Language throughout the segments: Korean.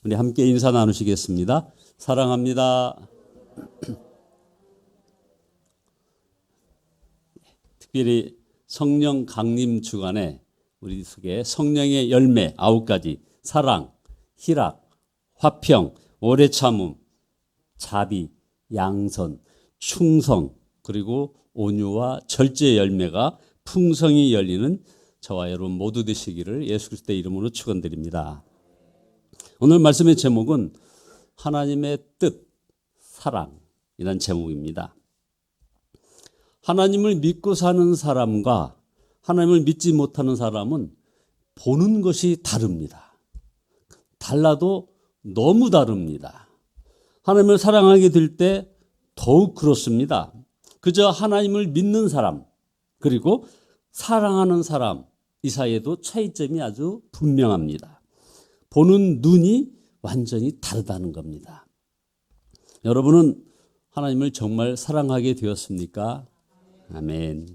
우리 함께 인사 나누시겠습니다. 사랑합니다. 특별히 성령 강림 주간에 우리 속에 성령의 열매 9가지, 사랑, 희락, 화평, 오래 참음, 자비, 양선, 충성, 그리고 온유와 절제의 열매가 풍성히 열리는 저와 여러분 모두 되시기를 예수 그리스도의 이름으로 축원드립니다. 오늘 말씀의 제목은 하나님의 뜻, 사랑이라는 제목입니다. 하나님을 믿고 사는 사람과 하나님을 믿지 못하는 사람은 보는 것이 다릅니다. 달라도 너무 다릅니다. 하나님을 사랑하게 될 때 더욱 그렇습니다. 그저 하나님을 믿는 사람 그리고 사랑하는 사람 이 사이에도 차이점이 아주 분명합니다. 보는 눈이 완전히 다르다는 겁니다. 여러분은 하나님을 정말 사랑하게 되었습니까? 아멘.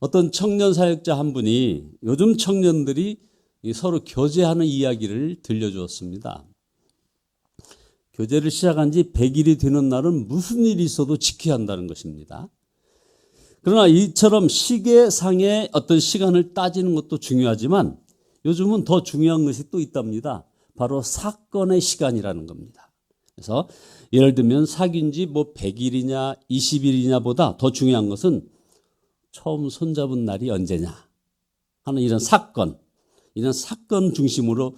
어떤 청년 사역자 한 분이 요즘 청년들이 서로 교제하는 이야기를 들려주었습니다. 교제를 시작한 지 100일이 되는 날은 무슨 일이 있어도 지켜야 한다는 것입니다. 그러나 이처럼 시계상의 어떤 시간을 따지는 것도 중요하지만 요즘은 더 중요한 것이 또 있답니다. 바로 사건의 시간이라는 겁니다. 그래서 예를 들면 사귄 지 100일이냐 20일이냐 보다 더 중요한 것은 처음 손잡은 날이 언제냐 하는 이런 사건 중심으로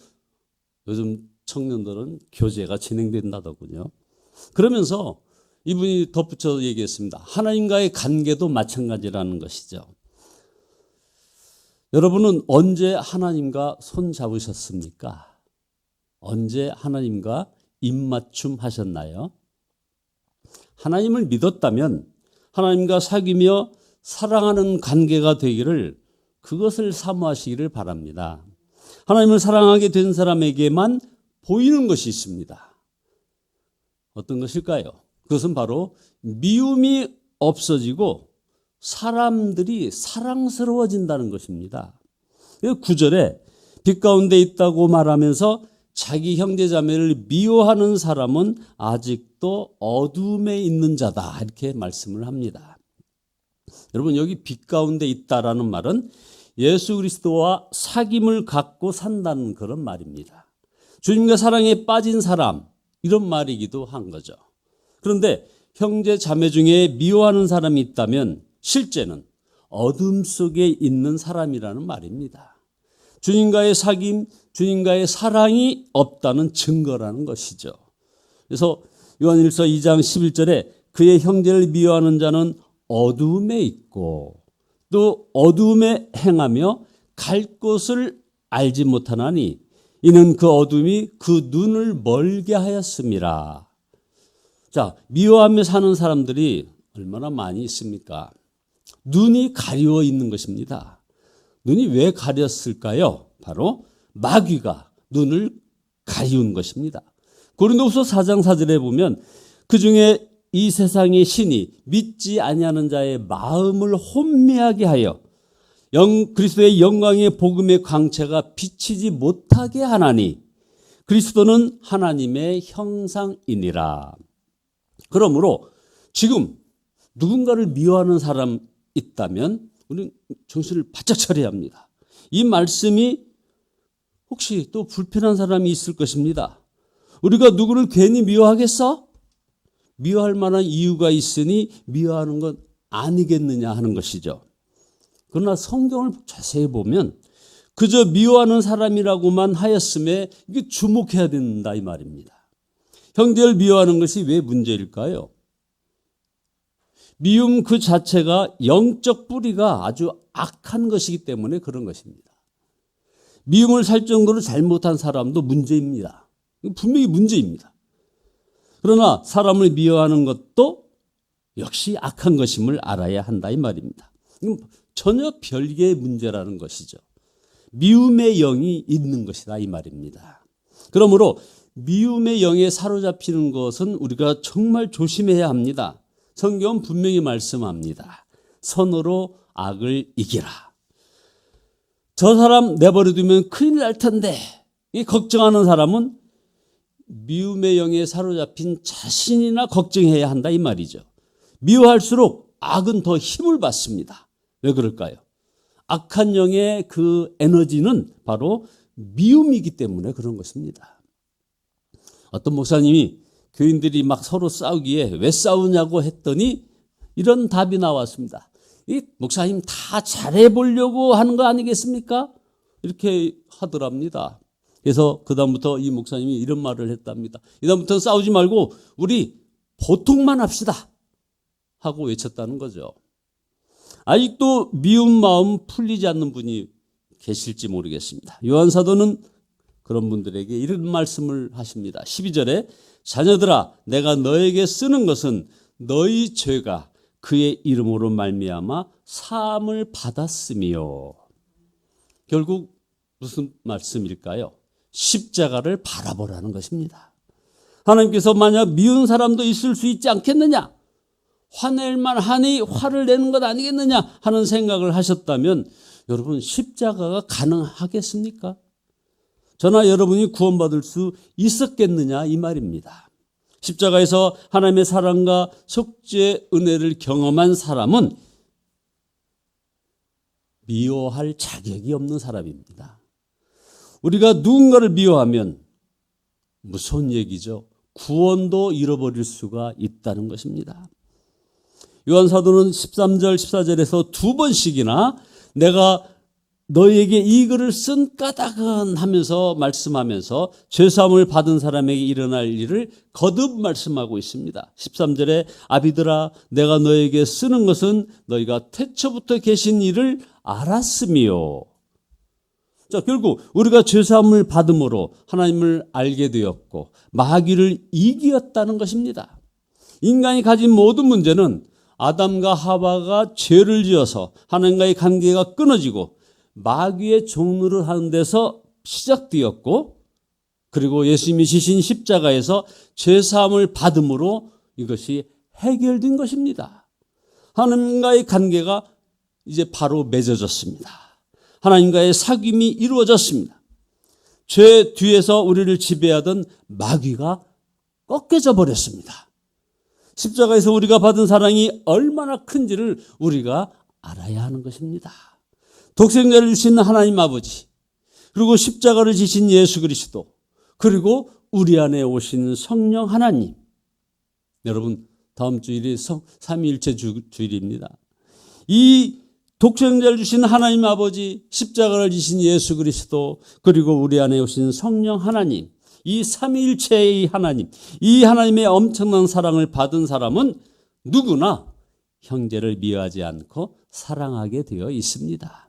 요즘 청년들은 교제가 진행된다더군요. 그러면서 이분이 덧붙여 얘기했습니다. 하나님과의 관계도 마찬가지라는 것이죠. 여러분은 언제 하나님과 손 잡으셨습니까? 언제 하나님과 입맞춤 하셨나요? 하나님을 믿었다면 하나님과 사귀며 사랑하는 관계가 되기를 그것을 사모하시기를 바랍니다. 하나님을 사랑하게 된 사람에게만 보이는 것이 있습니다. 어떤 것일까요? 그것은 바로 미움이 없어지고 사람들이 사랑스러워진다는 것입니다. 9절에 빛 가운데 있다고 말하면서 자기 형제 자매를 미워하는 사람은 아직도 어둠에 있는 자다 이렇게 말씀을 합니다. 여러분 여기 빛 가운데 있다라는 말은 예수 그리스도와 사귐을 갖고 산다는 그런 말입니다. 주님과 사랑에 빠진 사람 이런 말이기도 한 거죠. 그런데 형제 자매 중에 미워하는 사람이 있다면 실제는 어둠 속에 있는 사람이라는 말입니다. 주님과의 사귐, 주님과의 사랑이 없다는 증거라는 것이죠. 그래서 요한일서 2장 11절에 그의 형제를 미워하는 자는 어둠에 있고 또 어둠에 행하며 갈 곳을 알지 못하나니 이는 그 어둠이 그 눈을 멀게 하였음이라. 자, 미워하며 사는 사람들이 얼마나 많이 있습니까? 눈이 가리워 있는 것입니다. 눈이 왜 가렸을까요? 바로 마귀가 눈을 가리운 것입니다. 고린도후서 4장 4절에 보면 그중에 이 세상의 신이 믿지 아니하는 자의 마음을 혼미하게 하여 그리스도의 영광의 복음의 광채가 비치지 못하게 하나니 그리스도는 하나님의 형상이니라. 그러므로 지금 누군가를 미워하는 사람 있다면 우리는 정신을 바짝 차려야 합니다. 이 말씀이 혹시 또 불편한 사람이 있을 것입니다. 우리가 누구를 괜히 미워하겠어? 미워할 만한 이유가 있으니 미워하는 건 아니겠느냐 하는 것이죠. 그러나 성경을 자세히 보면 그저 미워하는 사람이라고만 하였음에 이게 주목해야 된다 이 말입니다. 형제를 미워하는 것이 왜 문제일까요? 미움 그 자체가 영적 뿌리가 아주 악한 것이기 때문에 그런 것입니다. 미움을 살 정도로 잘못한 사람도 문제입니다. 분명히 문제입니다. 그러나 사람을 미워하는 것도 역시 악한 것임을 알아야 한다 이 말입니다. 전혀 별개의 문제라는 것이죠. 미움의 영이 있는 것이다 이 말입니다. 그러므로 미움의 영에 사로잡히는 것은 우리가 정말 조심해야 합니다. 성경은 분명히 말씀합니다. 선으로 악을 이기라. 저 사람 내버려두면 큰일 날 텐데 이 걱정하는 사람은 미움의 영에 사로잡힌 자신이나 걱정해야 한다 이 말이죠. 미워할수록 악은 더 힘을 받습니다. 왜 그럴까요? 악한 영의 그 에너지는 바로 미움이기 때문에 그런 것입니다. 어떤 목사님이 교인들이 막 서로 싸우기에 왜 싸우냐고 했더니 이런 답이 나왔습니다. 이 목사님 다 잘해보려고 하는 거 아니겠습니까? 이렇게 하더랍니다. 그래서 그다음부터 이 목사님이 이런 말을 했답니다. 이다음부터 싸우지 말고 우리 보통만 합시다 하고 외쳤다는 거죠. 아직도 미운 마음 풀리지 않는 분이 계실지 모르겠습니다. 요한 사도는 그런 분들에게 이런 말씀을 하십니다. 12절에 자녀들아 내가 너에게 쓰는 것은 너희 죄가 그의 이름으로 말미암아 사함을 받았으며. 결국 무슨 말씀일까요? 십자가를 바라보라는 것입니다. 하나님께서 만약 미운 사람도 있을 수 있지 않겠느냐, 화낼만 하니 화를 내는 것 아니겠느냐 하는 생각을 하셨다면 여러분 십자가가 가능하겠습니까? 저나 여러분이 구원받을 수 있었겠느냐 이 말입니다. 십자가에서 하나님의 사랑과 속죄의 은혜를 경험한 사람은 미워할 자격이 없는 사람입니다. 우리가 누군가를 미워하면 무서운 얘기죠. 구원도 잃어버릴 수가 있다는 것입니다. 요한 사도는 13절 14절에서 두 번씩이나 내가 너희에게 이 글을 쓴 까닭은 하면서 말씀하면서 죄사함을 받은 사람에게 일어날 일을 거듭 말씀하고 있습니다. 13절에 아비들아 내가 너에게 쓰는 것은 너희가 태초부터 계신 일을 알았으며. 자, 결국 우리가 죄사함을 받음으로 하나님을 알게 되었고 마귀를 이겼다는 것입니다. 인간이 가진 모든 문제는 아담과 하와가 죄를 지어서 하나님과의 관계가 끊어지고 마귀의 종노릇 하는 데서 시작되었고, 그리고 예수님이 지신 십자가에서 죄사함을 받음으로 이것이 해결된 것입니다. 하나님과의 관계가 이제 바로 맺어졌습니다. 하나님과의 사귐이 이루어졌습니다. 죄 뒤에서 우리를 지배하던 마귀가 꺾여져 버렸습니다. 십자가에서 우리가 받은 사랑이 얼마나 큰지를 우리가 알아야 하는 것입니다. 독생자를 주신 하나님 아버지, 그리고 십자가를 지신 예수 그리스도, 그리고 우리 안에 오신 성령 하나님. 여러분, 다음 주일이 삼위일체 주일입니다. 이 독생자를 주신 하나님 아버지, 십자가를 지신 예수 그리스도, 그리고 우리 안에 오신 성령 하나님, 이 삼위일체의 하나님, 이 하나님의 엄청난 사랑을 받은 사람은 누구나 형제를 미워하지 않고 사랑하게 되어 있습니다.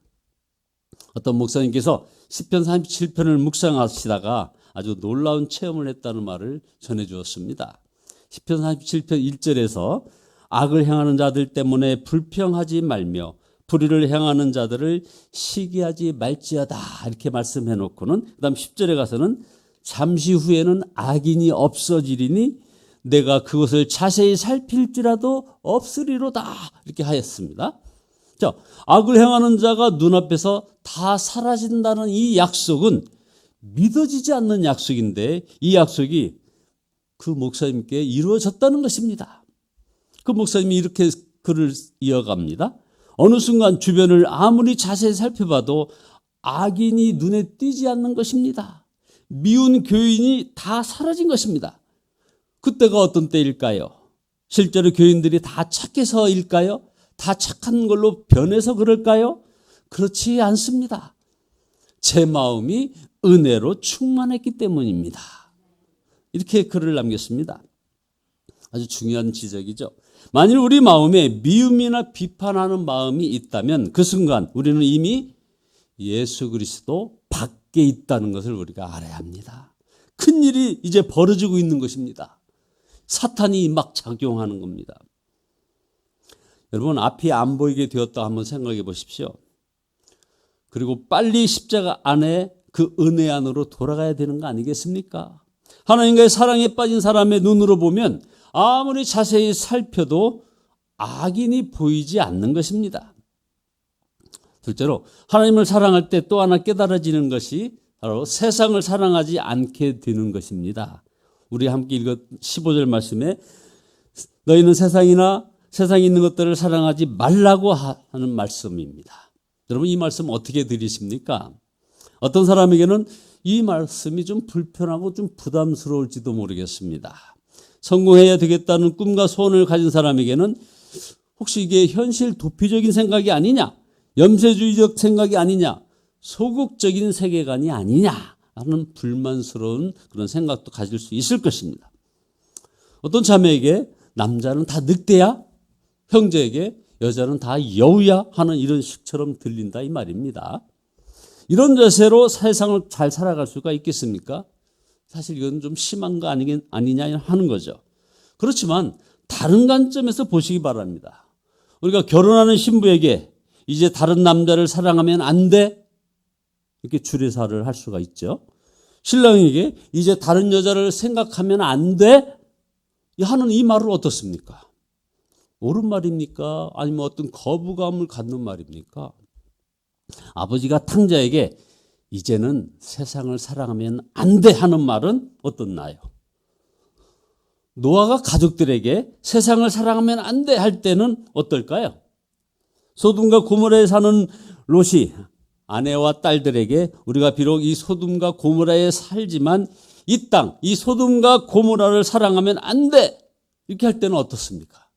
어떤 목사님께서 시편 37편을 묵상하시다가 아주 놀라운 체험을 했다는 말을 전해주었습니다. 시편 37편 1절에서 악을 행하는 자들 때문에 불평하지 말며 불의를 행하는 자들을 시기하지 말지어다 이렇게 말씀해 놓고는 그 다음 10절에 가서는 잠시 후에는 악인이 없어지리니 내가 그것을 자세히 살필지라도 없으리로다 이렇게 하였습니다. 자, 악을 행하는 자가 눈앞에서 다 사라진다는 이 약속은 믿어지지 않는 약속인데 이 약속이 그 목사님께 이루어졌다는 것입니다. 그 목사님이 이렇게 글을 이어갑니다. 어느 순간 주변을 아무리 자세히 살펴봐도 악인이 눈에 띄지 않는 것입니다. 미운 교인이 다 사라진 것입니다. 그때가 어떤 때일까요? 실제로 교인들이 다 착해서일까요? 다 착한 걸로 변해서 그럴까요? 그렇지 않습니다. 제 마음이 은혜로 충만했기 때문입니다. 이렇게 글을 남겼습니다. 아주 중요한 지적이죠. 만일 우리 마음에 미움이나 비판하는 마음이 있다면 그 순간 우리는 이미 예수 그리스도 밖에 있다는 것을 우리가 알아야 합니다. 큰일이 이제 벌어지고 있는 것입니다. 사탄이 막 작용하는 겁니다. 여러분, 앞이 안 보이게 되었다 한번 생각해 보십시오. 그리고 빨리 십자가 안에 그 은혜 안으로 돌아가야 되는 거 아니겠습니까? 하나님과의 사랑에 빠진 사람의 눈으로 보면 아무리 자세히 살펴도 악인이 보이지 않는 것입니다. 둘째로 하나님을 사랑할 때 또 하나 깨달아지는 것이 바로 세상을 사랑하지 않게 되는 것입니다. 우리 함께 읽은 15절 말씀에 너희는 세상에 있는 것들을 사랑하지 말라고 하는 말씀입니다. 여러분 이 말씀 어떻게 들으십니까? 어떤 사람에게는 이 말씀이 좀 불편하고 좀 부담스러울지도 모르겠습니다. 성공해야 되겠다는 꿈과 소원을 가진 사람에게는 혹시 이게 현실 도피적인 생각이 아니냐, 염세주의적 생각이 아니냐, 소극적인 세계관이 아니냐 하는 불만스러운 그런 생각도 가질 수 있을 것입니다. 어떤 자매에게 남자는 다 늑대야, 형제에게 여자는 다 여우야 하는 이런 식처럼 들린다 이 말입니다. 이런 자세로 세상을 잘 살아갈 수가 있겠습니까? 사실 이건 좀 심한 거 아니냐 하는 거죠. 그렇지만 다른 관점에서 보시기 바랍니다. 우리가 결혼하는 신부에게 이제 다른 남자를 사랑하면 안 돼? 이렇게 주례사를 할 수가 있죠. 신랑에게 이제 다른 여자를 생각하면 안 돼? 하는 이 말은 어떻습니까? 옳은 말입니까? 아니면 어떤 거부감을 갖는 말입니까? 아버지가 탕자에게 이제는 세상을 사랑하면 안 돼 하는 말은 어떻나요? 노아가 가족들에게 세상을 사랑하면 안 돼 할 때는 어떨까요? 소돔과 고모라에 사는 롯이 아내와 딸들에게 우리가 비록 이 소돔과 고모라에 살지만 이 땅, 이 소돔과 고모라를 사랑하면 안 돼! 이렇게 할 때는 어떻습니까?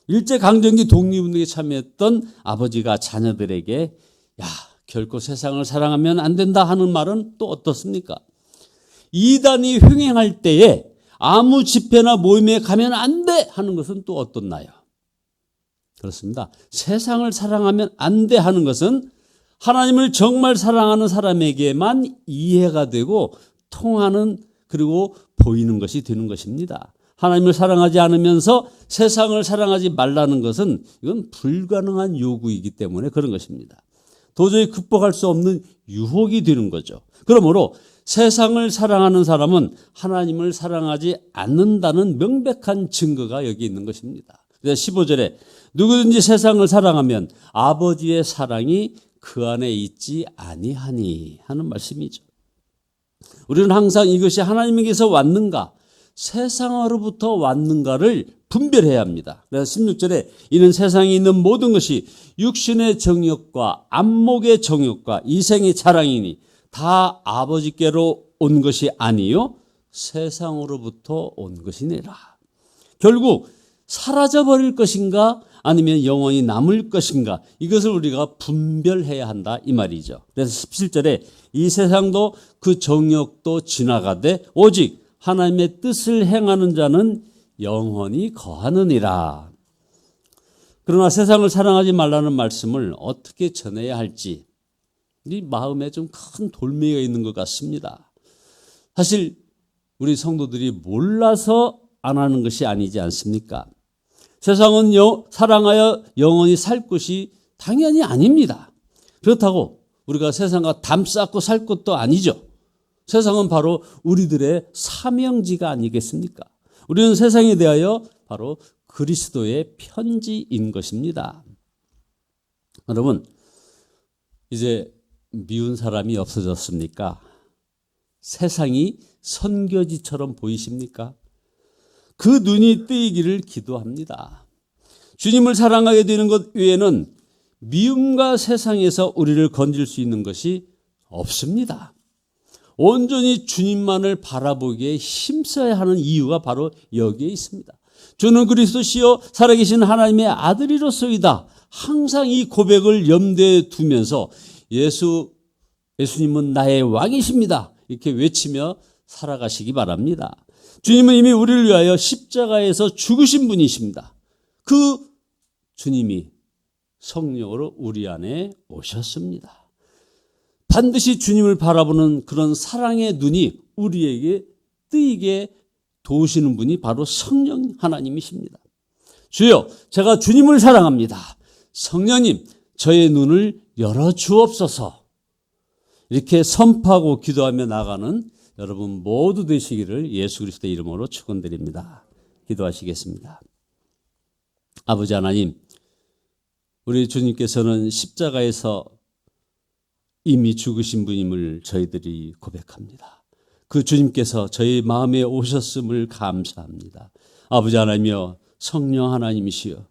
일제강점기 독립운동에 참여했던 아버지가 자녀들에게 야, 결코 세상을 사랑하면 안 된다 하는 말은 또 어떻습니까? 이단이 횡행할 때에 아무 집회나 모임에 가면 안 돼! 하는 것은 또 어떻나요? 그렇습니다. 세상을 사랑하면 안 돼 하는 것은 하나님을 정말 사랑하는 사람에게만 이해가 되고 통하는 그리고 보이는 것이 되는 것입니다. 하나님을 사랑하지 않으면서 세상을 사랑하지 말라는 것은 이건 불가능한 요구이기 때문에 그런 것입니다. 도저히 극복할 수 없는 유혹이 되는 거죠. 그러므로 세상을 사랑하는 사람은 하나님을 사랑하지 않는다는 명백한 증거가 여기 있는 것입니다. 그래서 15절에 누구든지 세상을 사랑하면 아버지의 사랑이 그 안에 있지 아니하니 하는 말씀이죠. 우리는 항상 이것이 하나님에게서 왔는가 세상으로부터 왔는가를 분별해야 합니다. 그래서 16절에 이는 세상에 있는 모든 것이 육신의 정욕과 안목의 정욕과 이생의 자랑이니 다 아버지께로 온 것이 아니요 세상으로부터 온 것이니라. 결국 사라져버릴 것인가 아니면 영원히 남을 것인가 이것을 우리가 분별해야 한다 이 말이죠. 그래서 17절에 이 세상도 그 정욕도 지나가되 오직 하나님의 뜻을 행하는 자는 영원히 거하느니라. 그러나 세상을 사랑하지 말라는 말씀을 어떻게 전해야 할지 이 마음에 좀 큰 돌멩이가 있는 것 같습니다. 사실 우리 성도들이 몰라서 안 하는 것이 아니지 않습니까? 세상은 사랑하여 영원히 살 것이 당연히 아닙니다. 그렇다고 우리가 세상과 담 쌓고 살 것도 아니죠. 세상은 바로 우리들의 사명지가 아니겠습니까? 우리는 세상에 대하여 바로 그리스도의 편지인 것입니다. 여러분, 이제 미운 사람이 없어졌습니까? 세상이 선교지처럼 보이십니까? 그 눈이 뜨이기를 기도합니다. 주님을 사랑하게 되는 것 외에는 미움과 세상에서 우리를 건질 수 있는 것이 없습니다. 온전히 주님만을 바라보기에 힘써야 하는 이유가 바로 여기에 있습니다. 주는 그리스도시요 살아계신 하나님의 아들이로소이다. 항상 이 고백을 염두에 두면서 예수님은 나의 왕이십니다. 이렇게 외치며 살아가시기 바랍니다. 주님은 이미 우리를 위하여 십자가에서 죽으신 분이십니다. 그 주님이 성령으로 우리 안에 오셨습니다. 반드시 주님을 바라보는 그런 사랑의 눈이 우리에게 뜨이게 도우시는 분이 바로 성령 하나님이십니다. 주여, 제가 주님을 사랑합니다. 성령님, 저의 눈을 열어주옵소서. 이렇게 선포하고 기도하며 나가는 여러분 모두 되시기를 예수 그리스도의 이름으로 축원드립니다. 기도하시겠습니다. 아버지 하나님, 우리 주님께서는 십자가에서 이미 죽으신 분임을 저희들이 고백합니다. 그 주님께서 저희 마음에 오셨음을 감사합니다. 아버지 하나님이여, 성령 하나님이시여,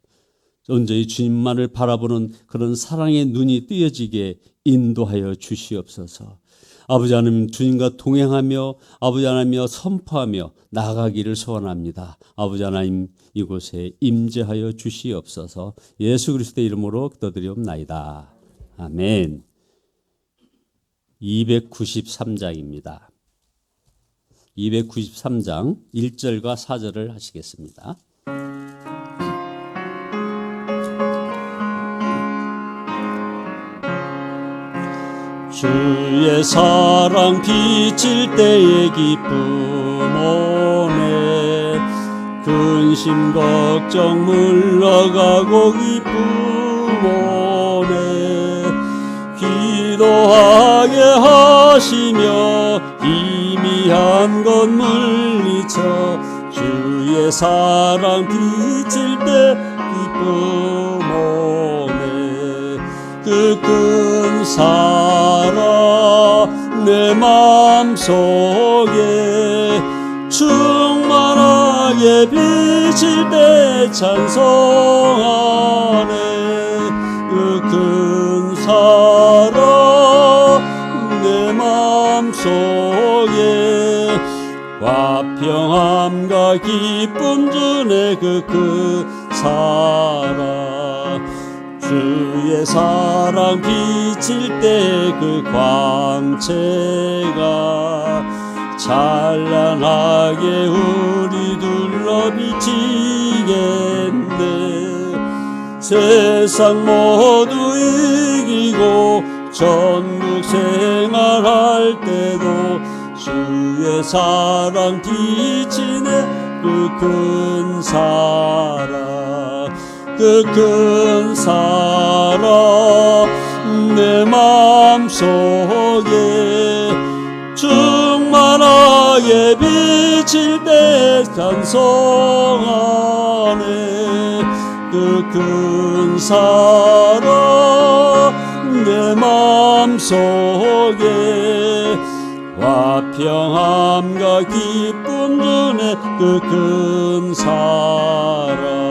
온전히 주님만을 바라보는 그런 사랑의 눈이 뜨여지게 인도하여 주시옵소서. 아버지 하나님, 주님과 동행하며 아버지 하나님이여 선포하며 나아가기를 소원합니다. 아버지 하나님, 이곳에 임재하여 주시옵소서. 예수 그리스도의 이름으로 기도드리옵나이다. 아멘. 293장입니다. 293장 1절과 4절을 하시겠습니다. 주의 사랑 비칠 때의 기쁨 오네. 근심 걱정 물러가고 기쁨 오네. 기도하게 하시며 희미한 것 물리쳐 주의 사랑 비칠 때 기쁨 오네. 그 큰 사랑 내 마음속에 충만하게 비칠 때 찬송하네. 그 큰 사랑 내 마음속에 화평함과 기쁨 주네. 그 큰 사랑 주의 사랑 비칠 때 그 광채가 찬란하게 우리 둘러 비치겠네. 세상 모두 이기고 천국 생활할 때도 주의 사랑 비치네. 그 큰 사랑, 그 큰 사랑 내 마음속에 충만하게 비칠 때 찬송하네. 그 큰 사랑 내 마음속에 화평함과 기쁨 주네. 그 큰 사랑